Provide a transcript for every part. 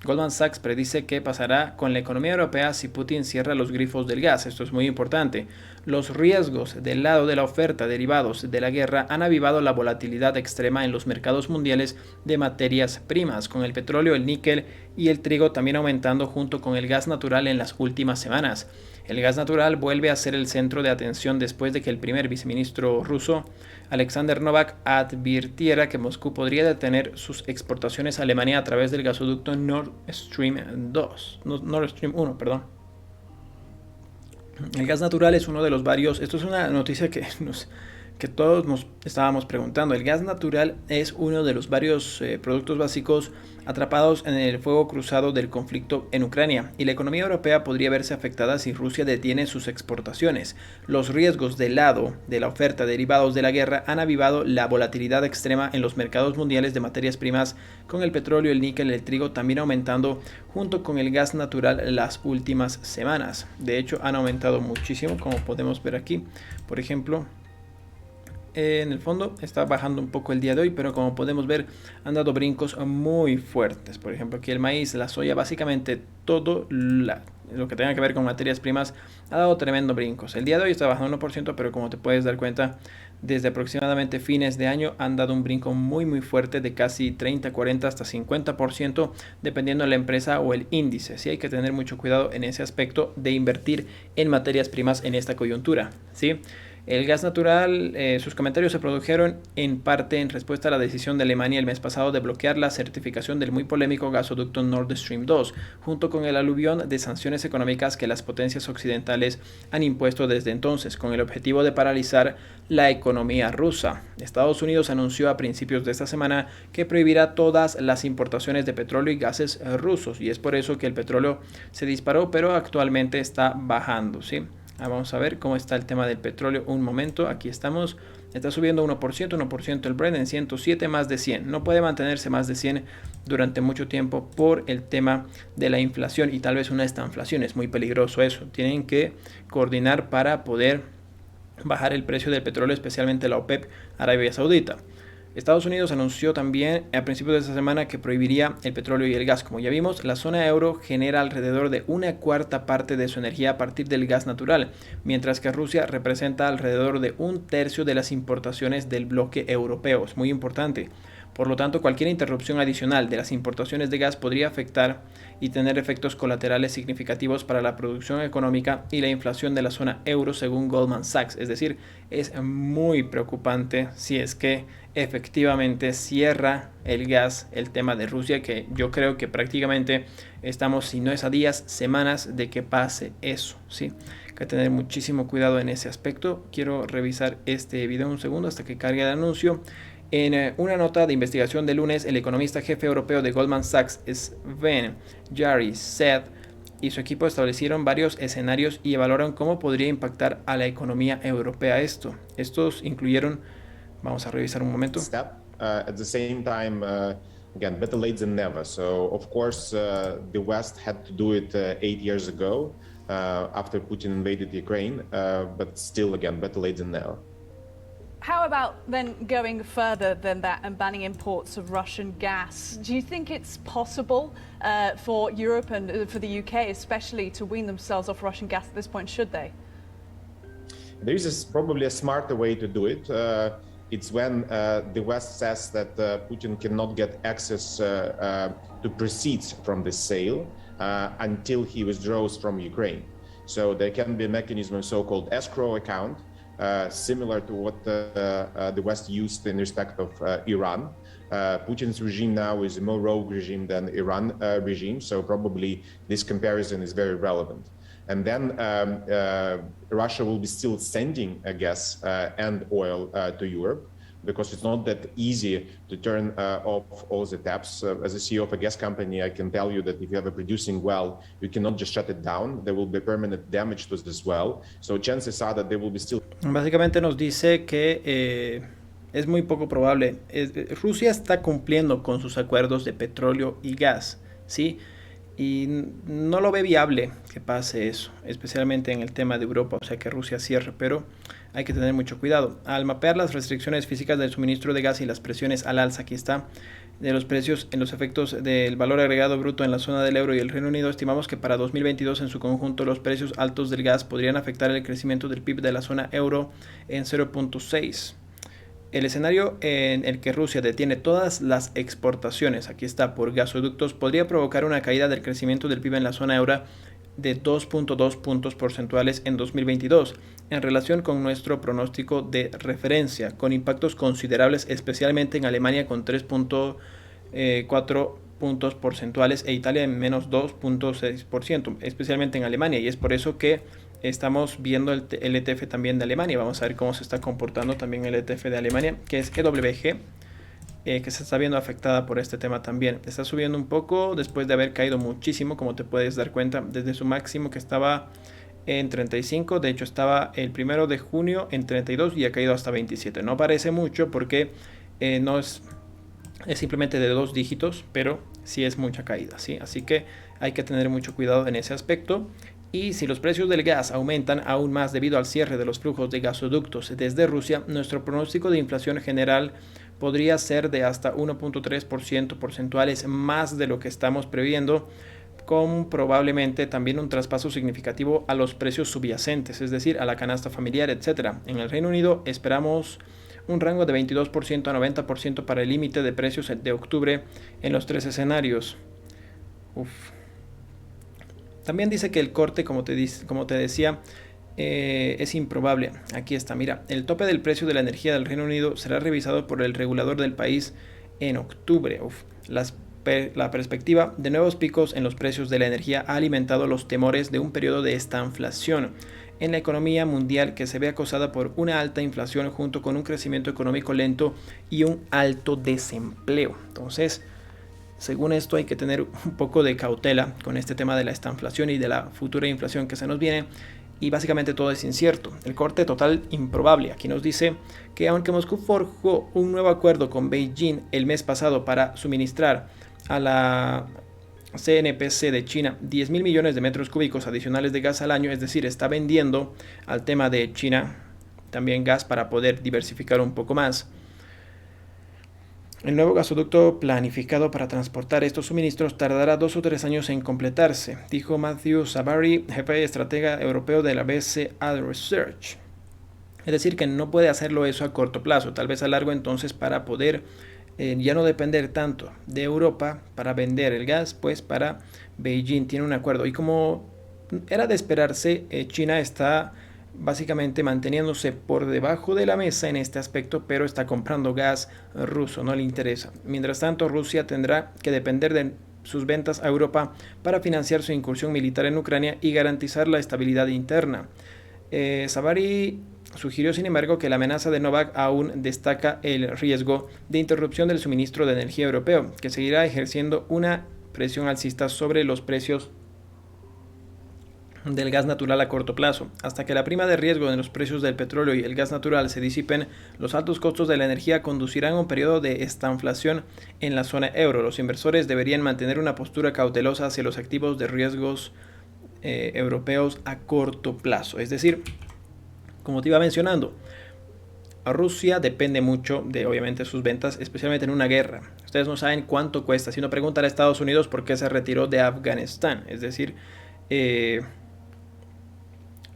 Goldman Sachs predice qué pasará con la economía europea si Putin cierra los grifos del gas. Esto es muy importante. Los riesgos del lado de la oferta derivados de la guerra han avivado la volatilidad extrema en los mercados mundiales de materias primas, con el petróleo, el níquel y el trigo también aumentando junto con el gas natural en las últimas semanas. El gas natural vuelve a ser el centro de atención después de que el primer viceministro ruso, Alexander Novak, advirtiera que Moscú podría detener sus exportaciones a Alemania a través del gasoducto Nord Stream 2, Nord Stream 1, perdón. El gas natural es uno de los varios, esto es una noticia que todos nos estábamos preguntando. El gas natural es uno de los varios productos básicos atrapados en el fuego cruzado del conflicto en Ucrania, y la economía europea podría verse afectada si Rusia detiene sus exportaciones. Los riesgos del lado de la oferta derivados de la guerra han avivado la volatilidad extrema en los mercados mundiales de materias primas, con el petróleo, el níquel y el trigo también aumentando junto con el gas natural las últimas semanas. De hecho, han aumentado muchísimo, como podemos ver aquí. Por ejemplo, en el fondo está bajando un poco el día de hoy, pero como podemos ver han dado brincos muy fuertes. Por ejemplo, aquí el maíz, la soya, básicamente todo lo que tenga que ver con materias primas ha dado tremendo brincos. El día de hoy está bajando 1%, pero como te puedes dar cuenta, desde aproximadamente fines de año han dado un brinco muy fuerte de casi 30, 40 hasta 50%, dependiendo de la empresa o el índice. Sí, hay que tener mucho cuidado en ese aspecto de invertir en materias primas en esta coyuntura, ¿sí? El gas natural, sus comentarios se produjeron en parte en respuesta a la decisión de Alemania el mes pasado de bloquear la certificación del muy polémico gasoducto Nord Stream 2, junto con el aluvión de sanciones económicas que las potencias occidentales han impuesto desde entonces, con el objetivo de paralizar la economía rusa. Estados Unidos anunció a principios de esta semana que prohibirá todas las importaciones de petróleo y gases rusos, y es por eso que el petróleo se disparó, pero actualmente está bajando, ¿sí? Vamos a ver cómo está el tema del petróleo un momento. Aquí estamos, está subiendo 1% el Brent en 107 más de 100. No puede mantenerse más de 100 durante mucho tiempo por el tema de la inflación y tal vez una estanflación. Es muy peligroso eso. Tienen que coordinar para poder bajar el precio del petróleo, especialmente la OPEP, Arabia Saudita. Estados Unidos anunció también a principios de esta semana que prohibiría el petróleo y el gas. Como ya vimos, la zona euro genera alrededor de una cuarta parte de su energía a partir del gas natural, mientras que Rusia representa alrededor de un tercio de las importaciones del bloque europeo. Es muy importante. Por lo tanto, cualquier interrupción adicional de las importaciones de gas podría afectar y tener efectos colaterales significativos para la producción económica y la inflación de la zona euro, según Goldman Sachs. Es decir, es muy preocupante si es que efectivamente cierra el gas el tema de Rusia, que yo creo que prácticamente estamos, si no es a días, semanas de que pase eso, ¿sí? Hay que tener muchísimo cuidado en ese aspecto. Quiero revisar este video un segundo hasta que cargue el anuncio. En una nota de investigación de lunes, el economista jefe europeo de Goldman Sachs, Sven Jarry-Seth, y su equipo establecieron varios escenarios y evaluaron cómo podría impactar a la economía europea esto. Estos incluyeron, vamos a revisar un momento. Step at the same time, again, better late than never. So, of course, the West had to do it 8 years ago after Putin invaded Ukraine, but still, again, better late than never. How about then going further than that and banning imports of Russian gas? Do you think it's possible for Europe and for the UK especially to wean themselves off Russian gas at this point, should they? There is probably a smarter way to do it. It's when the West says that Putin cannot get access to proceeds from this sale until he withdraws from Ukraine. So there can be a mechanism, a so-called escrow account, similar to what the West used in respect of Iran. Putin's regime now is a more rogue regime than Iran regime, so probably this comparison is very relevant. And then Russia will be still sending gas and oil to Europe, because it's not that easy to turn off all the taps. As a CEO of a gas company, I can tell you that if you have a producing well, you cannot just shut it down. There will be permanent damage to this well. So chances are that there will be still... Básicamente nos dice que es muy poco probable. Rusia está cumpliendo con sus acuerdos de petróleo y gas, ¿sí? Y no lo ve viable que pase eso, especialmente en el tema de Europa, o sea que Rusia cierre, pero hay que tener mucho cuidado. Al mapear las restricciones físicas del suministro de gas y las presiones al alza, aquí está, de los precios en los efectos del valor agregado bruto en la zona del euro y el Reino Unido, estimamos que para 2022 en su conjunto los precios altos del gas podrían afectar el crecimiento del PIB de la zona euro en 0.6. El escenario en el que Rusia detiene todas las exportaciones, aquí está, por gasoductos, podría provocar una caída del crecimiento del PIB en la zona euro de 2.2 puntos porcentuales en 2022, en relación con nuestro pronóstico de referencia, con impactos considerables especialmente en Alemania con 3.4 puntos porcentuales e Italia en menos 2.6%, especialmente en Alemania, y es por eso que estamos viendo el ETF también de Alemania. Vamos a ver cómo se está comportando también el ETF de Alemania, que es EWG, que se está viendo afectada por este tema también. Está subiendo un poco después de haber caído muchísimo, como te puedes dar cuenta, desde su máximo que estaba en 35, de hecho estaba el 1 de junio en 32 y ha caído hasta 27. No parece mucho porque no es simplemente de 2 dígitos, pero sí es mucha caída, ¿sí? Así que hay que tener mucho cuidado en ese aspecto. Y si los precios del gas aumentan aún más debido al cierre de los flujos de gasoductos desde Rusia, nuestro pronóstico de inflación general podría ser de hasta 1.3% porcentuales más de lo que estamos previendo, con probablemente también un traspaso significativo a los precios subyacentes, es decir, a la canasta familiar, etc. En el Reino Unido esperamos un rango de 22% a 90% para el límite de precios de octubre en los 3 escenarios. También dice que el corte, como te decía, es improbable. Aquí está, mira, el tope del precio de la energía del Reino Unido será revisado por el regulador del país en octubre. La perspectiva de nuevos picos en los precios de la energía ha alimentado los temores de un periodo de estanflación en la economía mundial que se ve acosada por una alta inflación junto con un crecimiento económico lento y un alto desempleo. Entonces, según esto hay que tener un poco de cautela con este tema de la estanflación y de la futura inflación que se nos viene, y básicamente todo es incierto. El corte total improbable. Aquí nos dice que aunque Moscú forjó un nuevo acuerdo con Beijing el mes pasado para suministrar a la CNPC de China 10.000 millones de metros cúbicos adicionales de gas al año, es decir, está vendiendo al tema de China también gas para poder diversificar un poco más. El nuevo gasoducto planificado para transportar estos suministros tardará 2 o 3 años en completarse, dijo Matthew Savary, jefe de estratega europeo de la BCA Research. Es decir, que no puede hacerlo eso a corto plazo, tal vez a largo entonces para poder ya no depender tanto de Europa para vender el gas, pues para Beijing tiene un acuerdo. Y como era de esperarse, China está básicamente manteniéndose por debajo de la mesa en este aspecto, pero está comprando gas ruso, no le interesa. Mientras tanto, Rusia tendrá que depender de sus ventas a Europa para financiar su incursión militar en Ucrania y garantizar la estabilidad interna. Savary sugirió, sin embargo, que la amenaza de Novak aún destaca el riesgo de interrupción del suministro de energía europeo, que seguirá ejerciendo una presión alcista sobre los precios del gas natural a corto plazo. Hasta que la prima de riesgo en los precios del petróleo y el gas natural se disipen, los altos costos de la energía conducirán a un periodo de estanflación en la zona euro. Los inversores deberían mantener una postura cautelosa hacia los activos de riesgos europeos a corto plazo. Es decir, como te iba mencionando, Rusia depende mucho de, obviamente, sus ventas, especialmente en una guerra. Ustedes no saben cuánto cuesta. Si no, preguntan a Estados Unidos por qué se retiró de Afganistán. Es decir, y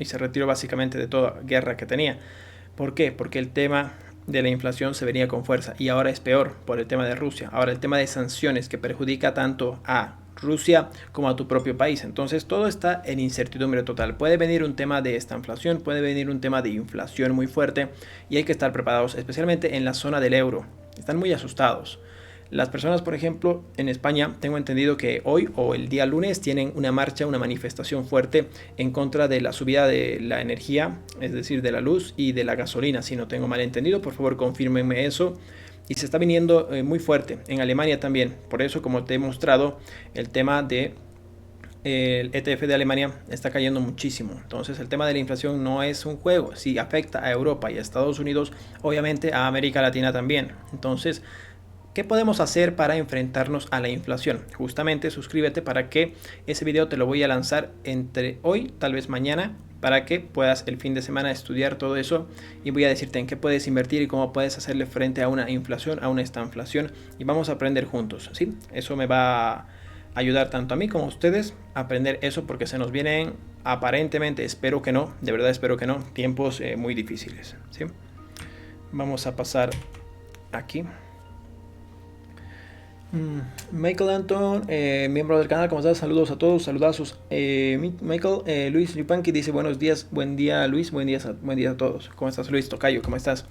se retiró básicamente de toda guerra que tenía. ¿Por qué? Porque el tema de la inflación se venía con fuerza y ahora es peor por el tema de Rusia. Ahora el tema de sanciones que perjudica tanto a Rusia como a tu propio país. Entonces todo está en incertidumbre total. Puede venir un tema de estanflación, puede venir un tema de inflación muy fuerte y hay que estar preparados, especialmente en la zona del euro. Están muy asustados. Las personas, por ejemplo, en España, tengo entendido que hoy o el día lunes tienen una marcha, una manifestación fuerte en contra de la subida de la energía, es decir, de la luz y de la gasolina. Si no tengo mal entendido, por favor confírmenme eso. Y se está viniendo muy fuerte en Alemania también. Por eso, como te he mostrado, el tema de el ETF de Alemania está cayendo muchísimo. Entonces el tema de la inflación no es un juego. Si afecta a Europa y a Estados Unidos, obviamente a América Latina también. Entonces, ¿qué podemos hacer para enfrentarnos a la inflación? Justamente suscríbete para que ese video te lo voy a lanzar entre hoy, tal vez mañana, para que puedas el fin de semana estudiar todo eso y voy a decirte en qué puedes invertir y cómo puedes hacerle frente a una inflación, a una estanflación y vamos a aprender juntos, ¿sí? Eso me va a ayudar tanto a mí como a ustedes a aprender eso porque se nos vienen aparentemente, espero que no, de verdad espero que no, tiempos muy difíciles, ¿sí? Vamos a pasar aquí. Michael Anton, miembro del canal, ¿cómo estás? Saludos a todos, saludazos. Michael, Luis Yupanqui dice buenos días, buen día Luis, buen día a todos. ¿Cómo estás Luis Tocayo? ¿Cómo estás?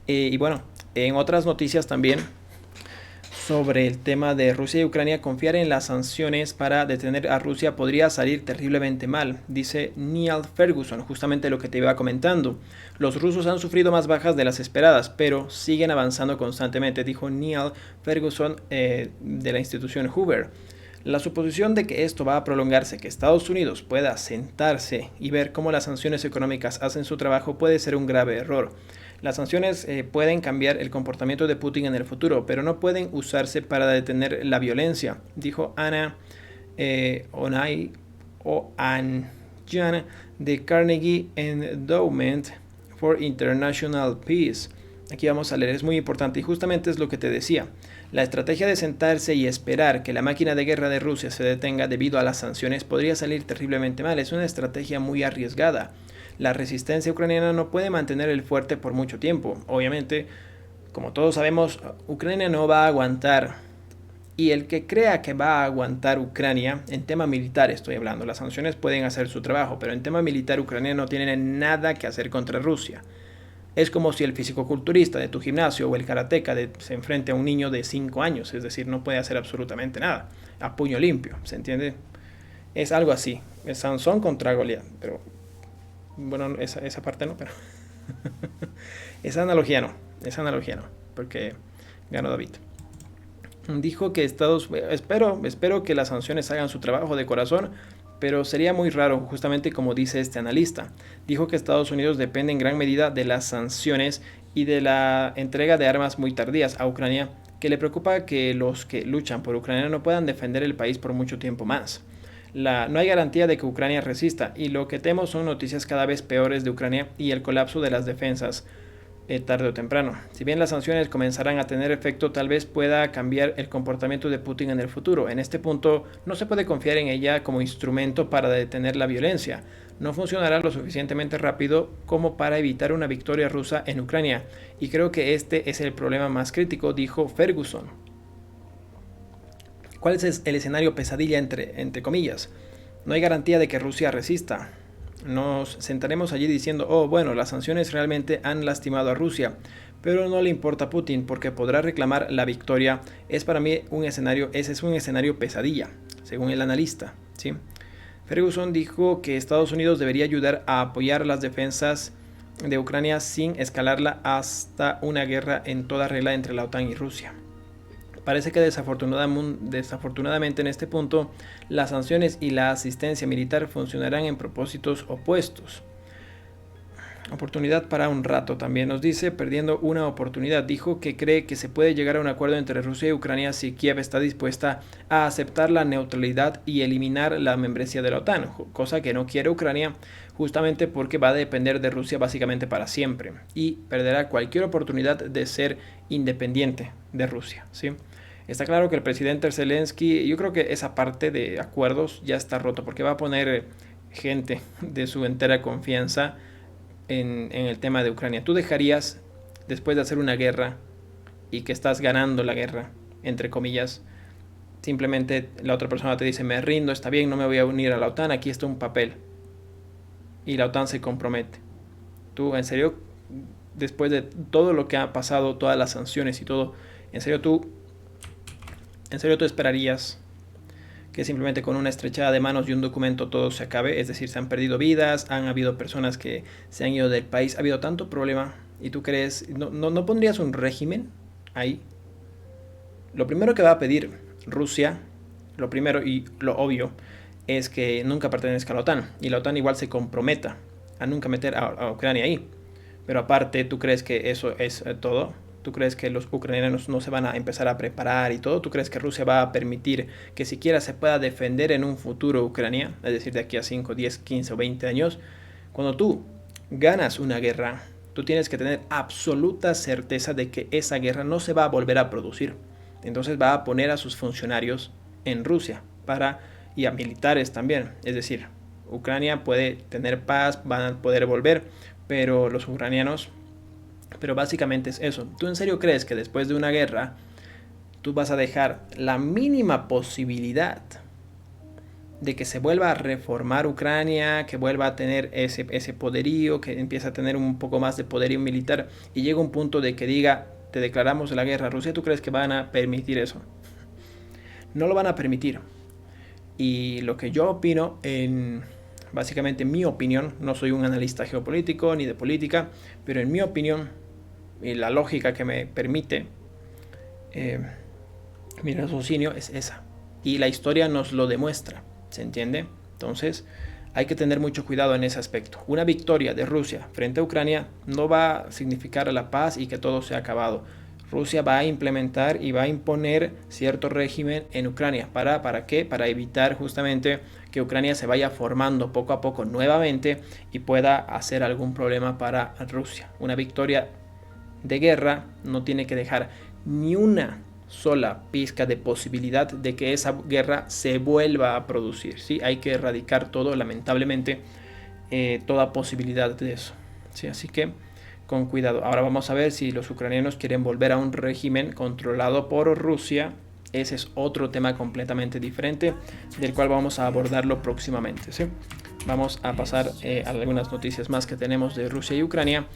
Y bueno, en otras noticias también sobre el tema de Rusia y Ucrania, confiar en las sanciones para detener a Rusia podría salir terriblemente mal, dice Neil Ferguson, justamente lo que te iba comentando. Los rusos han sufrido más bajas de las esperadas, pero siguen avanzando constantemente, dijo Neil Ferguson de la institución Hoover. La suposición de que esto va a prolongarse, que Estados Unidos pueda sentarse y ver cómo las sanciones económicas hacen su trabajo puede ser un grave error. Las sanciones pueden cambiar el comportamiento de Putin en el futuro, pero no pueden usarse para detener la violencia, dijo Anna Onayjan de Carnegie Endowment for International Peace. Aquí vamos a leer, es muy importante y justamente es lo que te decía. La estrategia de sentarse y esperar que la máquina de guerra de Rusia se detenga debido a las sanciones podría salir terriblemente mal. Es una estrategia muy arriesgada. La resistencia ucraniana no puede mantener el fuerte por mucho tiempo. Obviamente, como todos sabemos, Ucrania no va a aguantar. Y el que crea que va a aguantar Ucrania, en tema militar estoy hablando, las sanciones pueden hacer su trabajo, pero en tema militar Ucrania no tiene nada que hacer contra Rusia. Es como si el fisicoculturista de tu gimnasio o el karateca se enfrente a un niño de 5 años, es decir, no puede hacer absolutamente nada, a puño limpio, ¿se entiende? Es algo así, es Sansón contra Goliat, pero bueno, esa parte no, pero esa analogía no, porque ganó David. Dijo que espero que las sanciones hagan su trabajo de corazón, pero sería muy raro, justamente como dice este analista. Dijo que Estados Unidos depende en gran medida de las sanciones y de la entrega de armas muy tardías a Ucrania, que le preocupa que los que luchan por Ucrania no puedan defender el país por mucho tiempo más. No hay garantía de que Ucrania resista y lo que temo son noticias cada vez peores de Ucrania y el colapso de las defensas tarde o temprano. Si bien las sanciones comenzarán a tener efecto, tal vez pueda cambiar el comportamiento de Putin en el futuro. En este punto no se puede confiar en ella como instrumento para detener la violencia. No funcionará lo suficientemente rápido como para evitar una victoria rusa en Ucrania. Y creo que este es el problema más crítico, dijo Ferguson. ¿Cuál es el escenario pesadilla entre comillas? No hay garantía de que Rusia resista. Nos sentaremos allí diciendo, oh bueno, las sanciones realmente han lastimado a Rusia, pero no le importa a Putin porque podrá reclamar la victoria. Es para mí ese es un escenario pesadilla, según el analista, ¿sí? Ferguson dijo que Estados Unidos debería ayudar a apoyar las defensas de Ucrania sin escalarla hasta una guerra en toda regla entre la OTAN y Rusia. Parece que desafortunadamente en este punto las sanciones y la asistencia militar funcionarán en propósitos opuestos. Oportunidad para un rato también nos dice, perdiendo una oportunidad. Dijo que cree que se puede llegar a un acuerdo entre Rusia y Ucrania si Kiev está dispuesta a aceptar la neutralidad y eliminar la membresía de la OTAN, cosa que no quiere Ucrania justamente porque va a depender de Rusia básicamente para siempre y perderá cualquier oportunidad de ser independiente de Rusia, ¿sí? Está claro que el presidente Zelensky, yo creo que esa parte de acuerdos ya está roto porque va a poner gente de su entera confianza en el tema de Ucrania. ¿Tú dejarías, después de hacer una guerra y que estás ganando la guerra, entre comillas, simplemente la otra persona te dice, me rindo, está bien, no me voy a unir a la OTAN, aquí está un papel, y la OTAN se compromete? ¿Tú, en serio, después de todo lo que ha pasado, todas las sanciones y todo, en serio tú esperarías que simplemente con una estrechada de manos y un documento todo se acabe? Es decir, se han perdido vidas, han habido personas que se han ido del país, ha habido tanto problema, y tú crees, ¿no pondrías un régimen ahí? Lo primero que va a pedir Rusia, lo primero y lo obvio, es que nunca pertenezca a la OTAN, y la OTAN igual se comprometa a nunca meter a Ucrania ahí. Pero aparte, ¿tú crees que eso es todo? ¿Tú crees que los ucranianos no se van a empezar a preparar y todo? ¿Tú crees que Rusia va a permitir que siquiera se pueda defender en un futuro Ucrania? Es decir, de aquí a 5, 10, 15 o 20 años. Cuando tú ganas una guerra, tú tienes que tener absoluta certeza de que esa guerra no se va a volver a producir. Entonces va a poner a sus funcionarios en Rusia y a militares también. Es decir, Ucrania puede tener paz, van a poder volver, pero los ucranianos... Pero básicamente es eso. ¿Tú en serio crees que después de una guerra tú vas a dejar la mínima posibilidad de que se vuelva a reformar Ucrania, que vuelva a tener ese poderío, que empiece a tener un poco más de poderío militar y llega un punto de que diga, te declaramos la guerra a Rusia? ¿Tú crees que van a permitir eso? No lo van a permitir. Y lo que yo opino, básicamente en mi opinión, no soy un analista geopolítico ni de política, pero en mi opinión y la lógica que me permite mi raciocinio es esa. Y la historia nos lo demuestra, ¿se entiende? Entonces hay que tener mucho cuidado en ese aspecto. Una victoria de Rusia frente a Ucrania no va a significar la paz y que todo se ha acabado. Rusia va a implementar y va a imponer cierto régimen en Ucrania. ¿Para qué? Para evitar justamente que Ucrania se vaya formando poco a poco nuevamente y pueda hacer algún problema para Rusia. Una victoria de guerra no tiene que dejar ni una sola pizca de posibilidad de que esa guerra se vuelva a producir, ¿sí? Hay que erradicar todo, lamentablemente, toda posibilidad de eso, ¿sí? Así que con cuidado. Ahora vamos a ver si los ucranianos quieren volver a un régimen controlado por Rusia. Ese es otro tema completamente diferente, del cual vamos a abordarlo próximamente, ¿sí? Vamos a pasar a algunas noticias más que tenemos de Rusia y Ucrania.